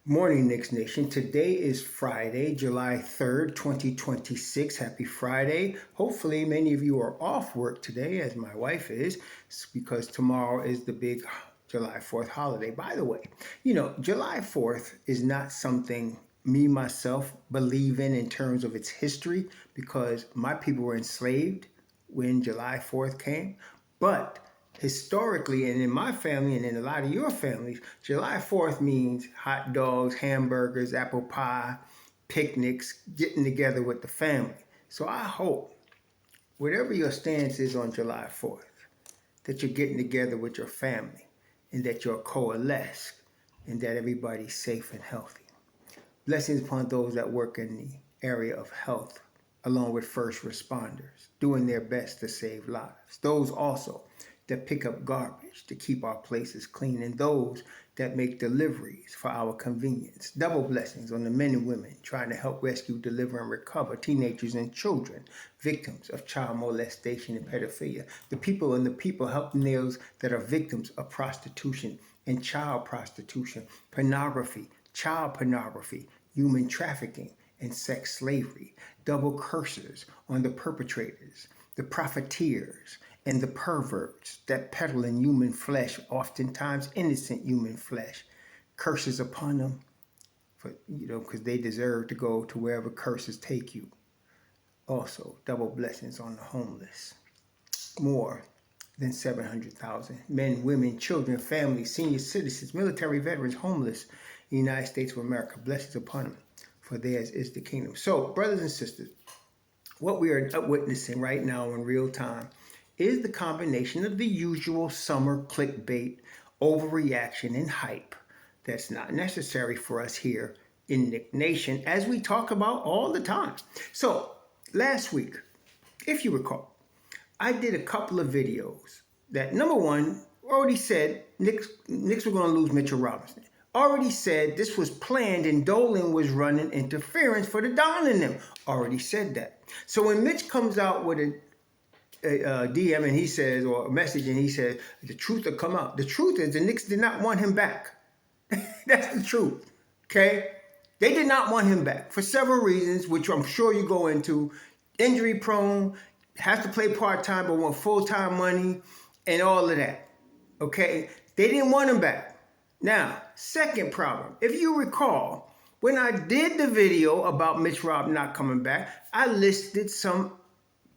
Morning, Knicks Nation. Today is Friday, July 3rd, 2026. Happy Friday. Hopefully, many of you are off work today, as my wife is, because tomorrow is the big July 4th holiday. By the way, July 4th is not something me, myself, believe in terms of its history, because my people were enslaved when July 4th came. But historically, and in my family and in a lot of your families, July 4th means hot dogs, hamburgers, apple pie, picnics, getting together with the family. So I hope, whatever your stance is on July 4th, that you're getting together with your family and that you're coalesced and that everybody's safe and healthy. Blessings upon those that work in the area of health, along with first responders, doing their best to save lives. Those also that pick up garbage to keep our places clean, and those that make deliveries for our convenience. Double blessings on the men and women trying to help rescue, deliver, and recover teenagers and children, victims of child molestation and pedophilia. The people helping those that are victims of prostitution and child prostitution, pornography, child pornography, human trafficking, and sex slavery. Double curses on the perpetrators, the profiteers, and the perverts that peddle in human flesh, oftentimes innocent human flesh. Curses upon them, because they deserve to go to wherever curses take you. Also, double blessings on the homeless. More than 700,000 men, women, children, families, senior citizens, military veterans, homeless in the United States of America. Blessings upon them, for theirs is the kingdom. So, brothers and sisters, what we are witnessing right now in real time is the combination of the usual summer clickbait, overreaction, and hype that's not necessary for us here in Nick Nation, as we talk about all the time. So, last week, if you recall, I did a couple of videos that, number one, already said Knicks were going to lose Mitchell Robinson. Already said this was planned and Dolan was running interference for the Don in them. Already said that. So when Mitch comes out with a DM and he says, or a message, and he says, the truth will come out. The truth is the Knicks did not want him back. That's the truth. Okay? They did not want him back for several reasons, which I'm sure you go into. Injury prone, has to play part-time but want full-time money, and all of that. Okay? They didn't want him back. Now, second problem. If you recall, when I did the video about Mitch Rob not coming back, I listed some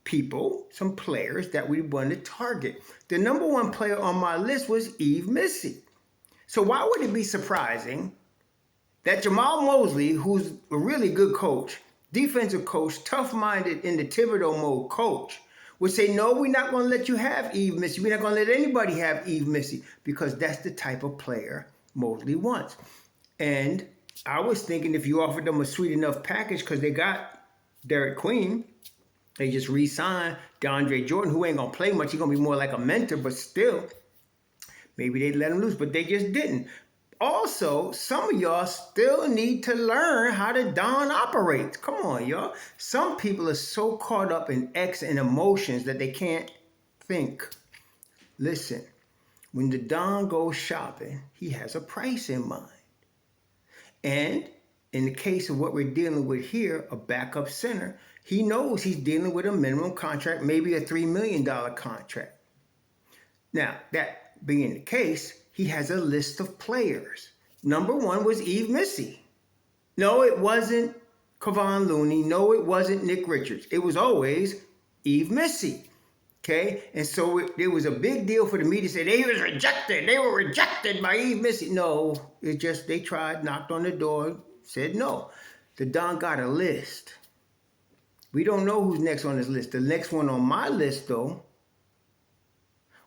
people, some players that we wanted to target. The number one player on my list was Missi. So why would it be surprising that Jamal Mosley, who's a really good coach, defensive coach, tough-minded in the Thibodeau mode coach, would say, no, we're not going to let you have Missi. We're not going to let anybody have Missi, because that's the type of player Mosley wants. And I was thinking if you offered them a sweet enough package, because they got Derek Queen, they just re-signed DeAndre Jordan, who ain't going to play much. He's going to be more like a mentor, but still, maybe they'd let him loose, but they just didn't. Also, some of y'all still need to learn how the Don operates. Come on, y'all. Some people are so caught up in X and emotions that they can't think. Listen, when the Don goes shopping, he has a price in mind. And in the case of what we're dealing with here, a backup center, he knows he's dealing with a minimum contract, maybe a $3 million contract. Now, that being the case, he has a list of players. Number one was Missi. No, it wasn't Kevon Looney. No, it wasn't Nick Richards. It was always Missi. Okay? And so it was a big deal for the media to say they was rejected. They were rejected by Missi. No, it just, they tried, knocked on the door, said no. The Don got a list. We don't know who's next on his list. The next one on my list, though,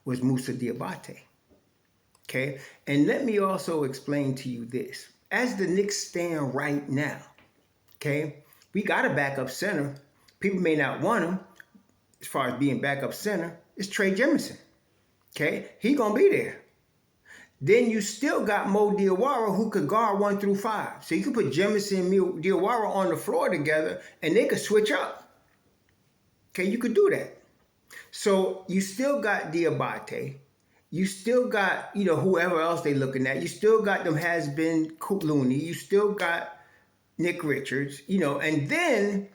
was Moussa Diabate. Okay? And let me also explain to you this. As the Knicks stand right now, okay, we got a backup center. People may not want him as far as being backup center. It's Trey Jemison. Okay? He gonna be there. Then you still got Mo Diawara, who could guard 1 through 5. So you could put Jemison and Diawara on the floor together and they could switch up. Okay, you could do that. So you still got Diabate. You still got, whoever else they looking at. You still got them has-been Looney. You still got Nick Richards, and then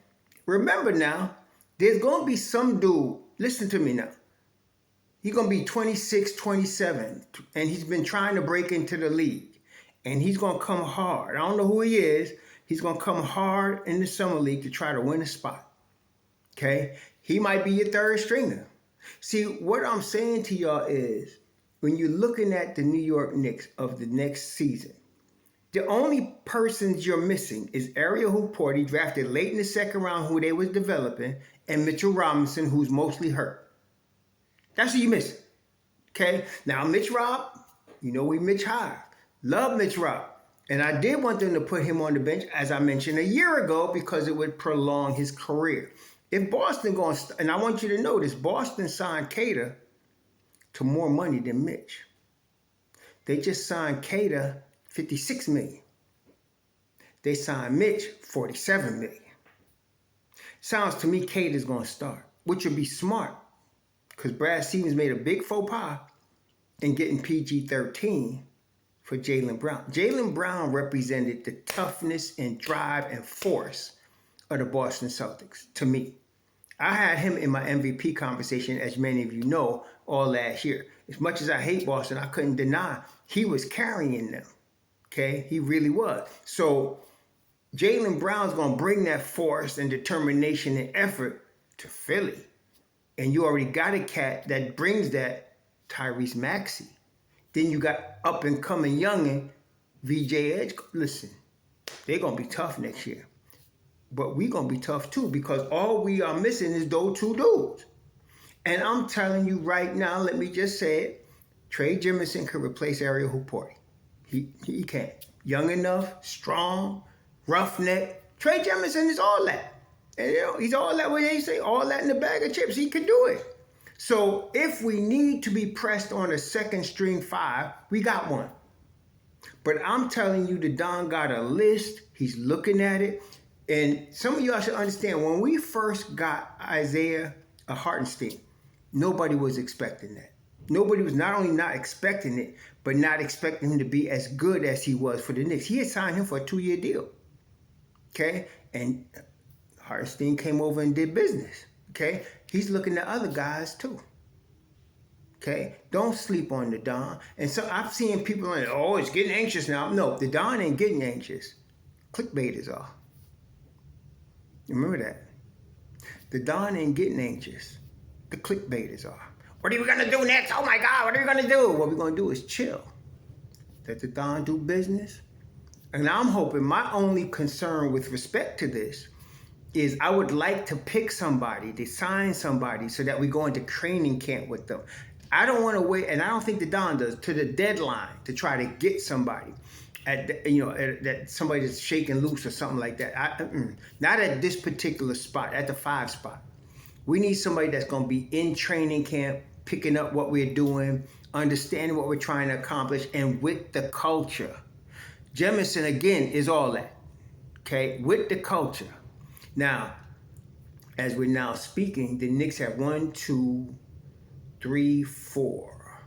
remember now, there's going to be some dude, listen to me now. He's going to be 26, 27, and he's been trying to break into the league. And he's going to come hard. I don't know who he is. He's going to come hard in the summer league to try to win a spot. Okay? He might be your third stringer. See, what I'm saying to y'all is, when you're looking at the New York Knicks of the next season, the only persons you're missing is Ariel Hooporty, drafted late in the second round, who they was developing, and Mitchell Robinson, who's mostly hurt. That's who you missing. Okay? Now, Mitch Rob, we Mitch Hive. Love Mitch Rob. And I did want them to put him on the bench, as I mentioned a year ago, because it would prolong his career. If Boston and I want you to know this, Boston signed Cater to more money than Mitch. They just signed Cater $56 million. They signed Mitch $47 million. Sounds to me Cater's going to start, which would be smart, because Brad Stevens made a big faux pas in getting PG-13 for Jaylen Brown. Jaylen Brown represented the toughness and drive and force of the Boston Celtics, to me. I had him in my MVP conversation, as many of you know, all last year. As much as I hate Boston, I couldn't deny he was carrying them. Okay? He really was. So Jaylen Brown's going to bring that force and determination and effort to Philly. And you already got a cat that brings that, Tyrese Maxey. Then you got up-and-coming youngin' VJ Edge. Listen, they're going to be tough next year. But we're going to be tough too, because all we are missing is those two dudes. And I'm telling you right now, let me just say it, Trey Jemison could replace Ariel Hooporty. He can. Young enough, strong, roughneck. Trey Jemison is all that. And he's all that, what they say, all that in the bag of chips. He can do it. So if we need to be pressed on a second string five, we got one. But I'm telling you, the Don got a list. He's looking at it. And some of y'all should understand, when we first got Isaiah Hartenstein, nobody was expecting that. Nobody was not only not expecting it, but not expecting him to be as good as he was for the Knicks. He had signed him for a 2-year deal. Okay? And Hartenstein came over and did business. Okay? He's looking at other guys too. Okay? Don't sleep on the Don. And so I've seen people like, oh, it's getting anxious now. No, the Don ain't getting anxious. Clickbaiters are. Remember that. The Don ain't getting anxious. The clickbaiters are. What are we going to do next? Oh my God, what are we going to do? What we're going to do is chill. Let the Don do business. And I'm hoping, my only concern with respect to this is I would like to pick somebody, to sign somebody, so that we go into training camp with them. I don't want to wait, and I don't think the Don does, to the deadline to try to get somebody. That somebody that's shaking loose or something like that. Not at this particular spot, at the 5 spot. We need somebody that's going to be in training camp, picking up what we're doing, understanding what we're trying to accomplish, and with the culture. Jemison, again, is all that. Okay? With the culture. Now, as we're now speaking, the Knicks have 1, 2, 3, 4.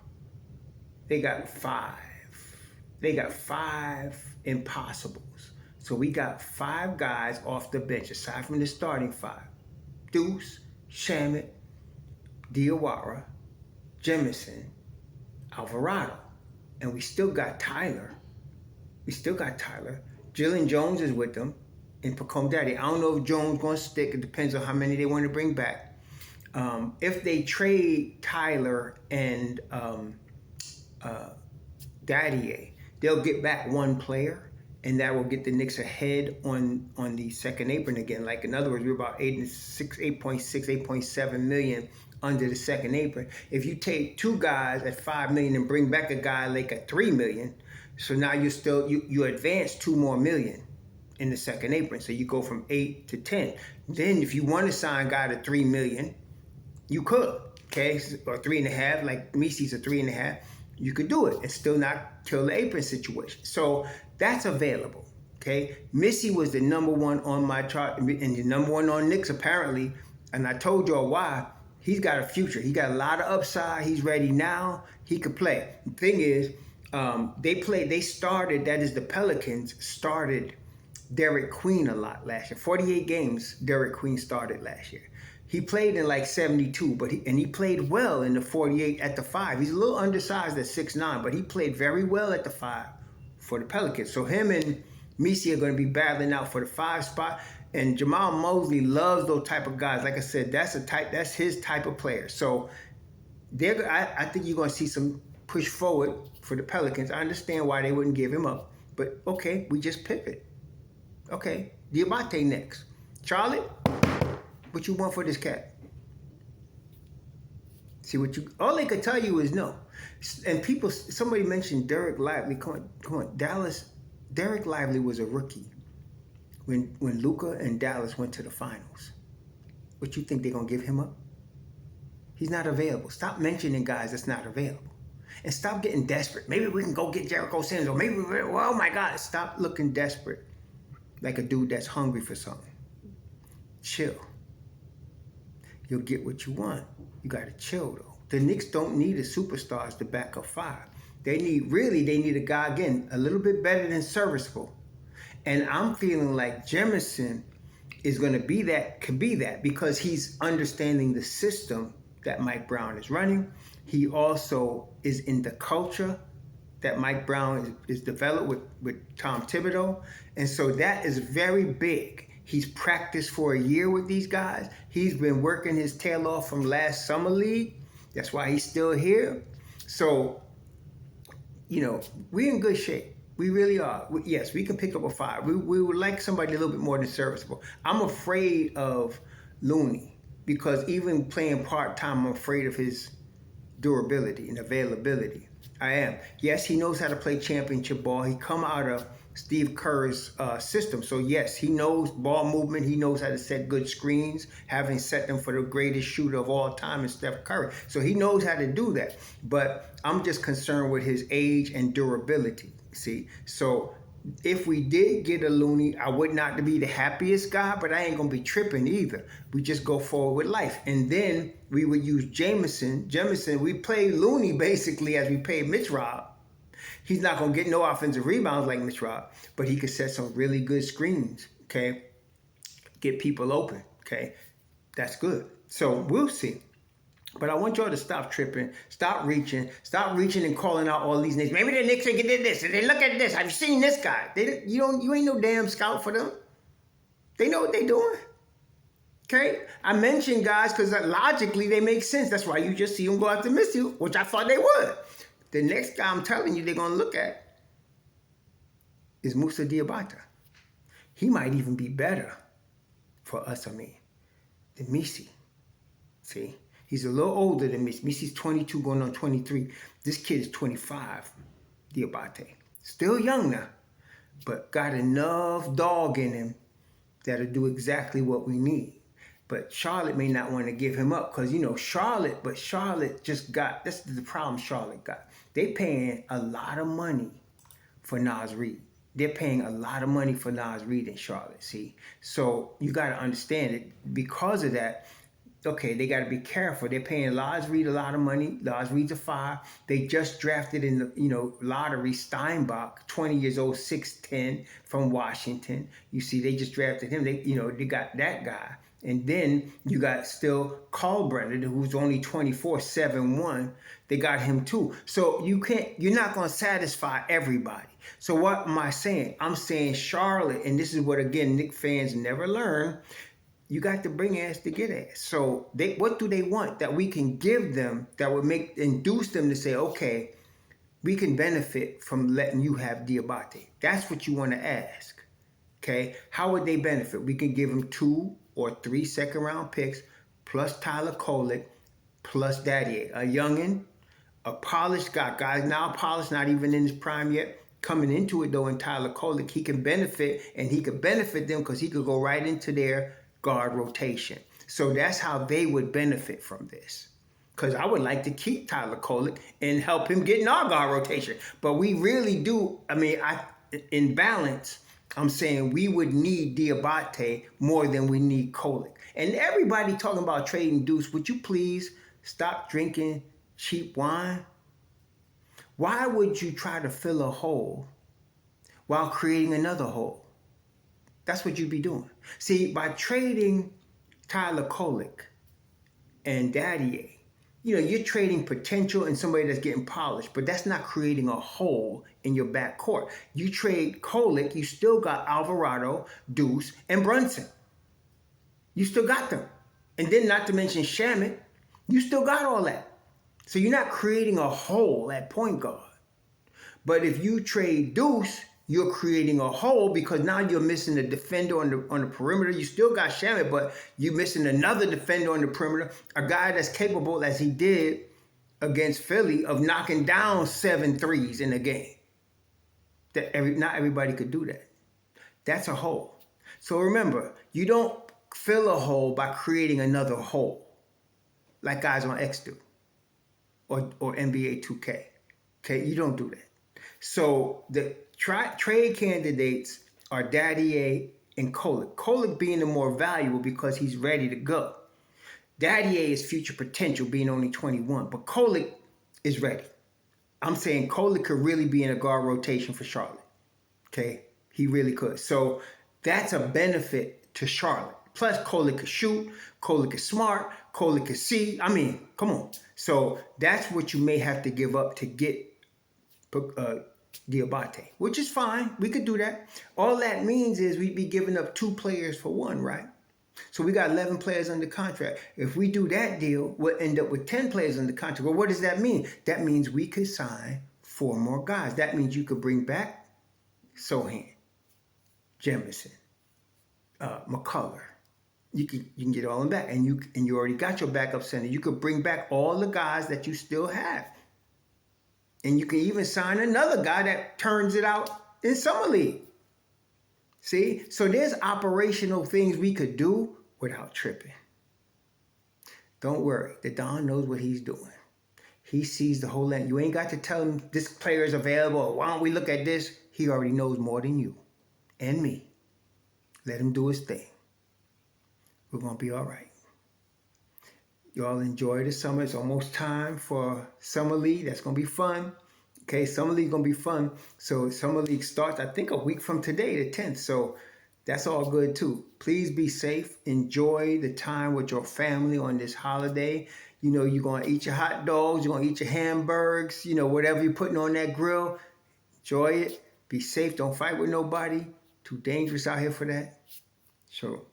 They got 5. They got 5 impossibles. So we got 5 guys off the bench, aside from the starting 5. Deuce, Shamet, Diawara, Jemison, Alvarado. And we still got Tyler. Jalen Jones is with them in Pacome Daddy. I don't know if Jones going to stick. It depends on how many they want to bring back. If they trade Tyler and Daddy, they'll get back 1 player, and that will get the Knicks ahead on the second apron again. Like, in other words, we're about 8.6, 8.7 million under the second apron. If you take 2 guys at $5 million and bring back a guy like at $3 million, so now you advance 2 more million in the second apron. So you go from 8 to 10. Then if you want to sign a guy to $3 million, you could, okay, or 3.5, like Missi's a 3.5. You could do it and still not kill the apron situation. So that's available, okay? Missi was the number 1 on my chart and the number 1 on Knicks apparently, and I told y'all why. he's got a future. He got a lot of upside. He's ready now. He could play. The thing is, the Pelicans started Derek Queen a lot last year. 48 games Derek Queen started last year. He played in like 72, but he played well in the 48 at the 5. He's a little undersized at 6'9", but he played very well at the 5 for the Pelicans. So him and Missi are going to be battling out for the 5 spot. And Jamal Mosley loves those type of guys. Like I said, that's his type of player. So I think you're going to see some push forward for the Pelicans. I understand why they wouldn't give him up. But okay, we just pivot. Okay, Diabate next. Charlotte, what you want for this cat? All they could tell you is no. And somebody mentioned Derek Lively. Come on, Dallas. Derek Lively was a rookie when Luka and Dallas went to the finals. What you think they're gonna give him up? He's not available. Stop mentioning guys that's not available, and stop getting desperate. Maybe we can go get Jericho Sims, or maybe oh my God, stop looking desperate like a dude that's hungry for something. Chill. You'll get what you want. You gotta chill though. The Knicks don't need a superstar as the backup 5. They need a guy, again, a little bit better than serviceable. And I'm feeling like Jemison is going to be that because he's understanding the system that Mike Brown is running. He also is in the culture that Mike Brown is developed with Tom Thibodeau. And so that is very big. He's practiced for a year with these guys. He's been working his tail off from last summer league. That's why he's still here. So, we're in good shape. We really are. Yes, we can pick up a 5. We would like somebody a little bit more than serviceable. I'm afraid of Looney because even playing part-time, I'm afraid of his durability and availability. I am. Yes, he knows how to play championship ball. He come out of Steve Kerr's system. So yes, he knows ball movement. He knows how to set good screens, having set them for the greatest shooter of all time in Steph Curry. So he knows how to do that. But I'm just concerned with his age and durability. See, so if we did get a Looney, I would not be the happiest guy, but I ain't gonna be tripping either. We just go forward with life. And then we would use Jemison. We play Looney basically as we paid Mitch Rob. He's not going to get no offensive rebounds like Mitch Rob, but he could set some really good screens, okay? Get people open, okay? That's good. So we'll see. But I want y'all to stop tripping, stop reaching and calling out all these names. Maybe the Knicks did this, and they look at this. I've seen this guy. You ain't no damn scout for them. They know what they're doing. Okay? I mentioned guys because logically they make sense. That's why you just see them go after Missi, which I thought they would. The next guy I'm telling you they're going to look at is Moussa Diabate. He might even be better for us, than Missi. See? He's a little older than Missi. Missi's 22 going on 23. This kid is 25, Diabate. Still young now, but got enough dog in him that'll do exactly what we need. But Charlotte may not want to give him up because, Charlotte just got, that's the problem Charlotte got. They paying a lot of money for Naz Reid. They're paying a lot of money for Naz Reid in Charlotte, see? So you got to understand it. Because of that, okay, they got to be careful. They're paying Naz Reid a lot of money. Naz Reid's a 5. They just drafted in the, lottery Steinbach, 20 years old, 6'10", from Washington. You see, they just drafted him. They got that guy. And then you got still Kalbrender, who's only 24, 7'1". They got him too. So you're not going to satisfy everybody. So what am I saying? I'm saying Charlotte, and this is what, again, Knicks fans never learn. You got to bring ass to get ass. So what do they want that we can give them that would induce them to say, okay, we can benefit from letting you have Diabate? That's what you want to ask. Okay? How would they benefit? We can give them 2 or 3 second-round picks, plus Tyler Kolek, plus Daddy, a youngin', a polished guy now polished, not even in his prime yet, coming into it though in Tyler Kolek. He can benefit, and he could benefit them because he could go right into their guard rotation. So that's how they would benefit from this. Because I would like to keep Tyler Kolek and help him get in our guard rotation. But we really do, in balance, I'm saying we would need Diabate more than we need Kolick. And everybody talking about trading Deuce, would you please stop drinking cheap wine? Why would you try to fill a hole while creating another hole? That's what you'd be doing. See, by trading Tyler Kolick and Daddy, you're trading potential and somebody that's getting polished, but that's not creating a hole in your backcourt. You trade Kolick, you still got Alvarado, Deuce, and Brunson. You still got them. And then not to mention Shamet, you still got all that. So you're not creating a hole at point guard. But if you trade Deuce, you're creating a hole because now you're missing a defender on the perimeter. You still got Shamet, but you're missing another defender on the perimeter, a guy that's capable, as he did against Philly, of knocking down 7 threes in a game. Not everybody could do that. That's a hole. So remember, you don't fill a hole by creating another hole like guys on X do or NBA 2K. Okay, you don't do that. So the trade candidates are Daddy A and Kolick. Kolick being the more valuable because he's ready to go. Daddy A is future potential being only 21, but Kolick is ready. I'm saying Kolick could really be in a guard rotation for Charlotte. Okay, he really could. So that's a benefit to Charlotte. Plus, Kolick could shoot. Kolick is smart. Kolick could see. I mean, come on. So that's what you may have to give up to get Diabate, which is fine. We could do that. All that means is we'd be giving up 2 players for 1, right? So we got 11 players under contract. If we do that deal, we'll end up with 10 players under contract. Well, what does that mean? That means we could sign 4 more guys. That means you could bring back Sohan, Jemison, McCullough. You can get all of them back, and you already got your backup center. You could bring back all the guys that you still have. And you can even sign another guy that turns it out in Summer League. See? So there's operational things we could do without tripping. Don't worry. The Don knows what he's doing. He sees the whole land. You ain't got to tell him this player is available. Or why don't we look at this? He already knows more than you and me. Let him do his thing. We're going to be all right. Y'all enjoy the summer. It's almost time for Summer League. That's going to be fun. Okay, Summer League going to be fun. So Summer League starts, I think, a week from today, the 10th. So that's all good, too. Please be safe. Enjoy the time with your family on this holiday. You're going to eat your hot dogs. You're going to eat your hamburgers. Whatever you're putting on that grill. Enjoy it. Be safe. Don't fight with nobody. Too dangerous out here for that. So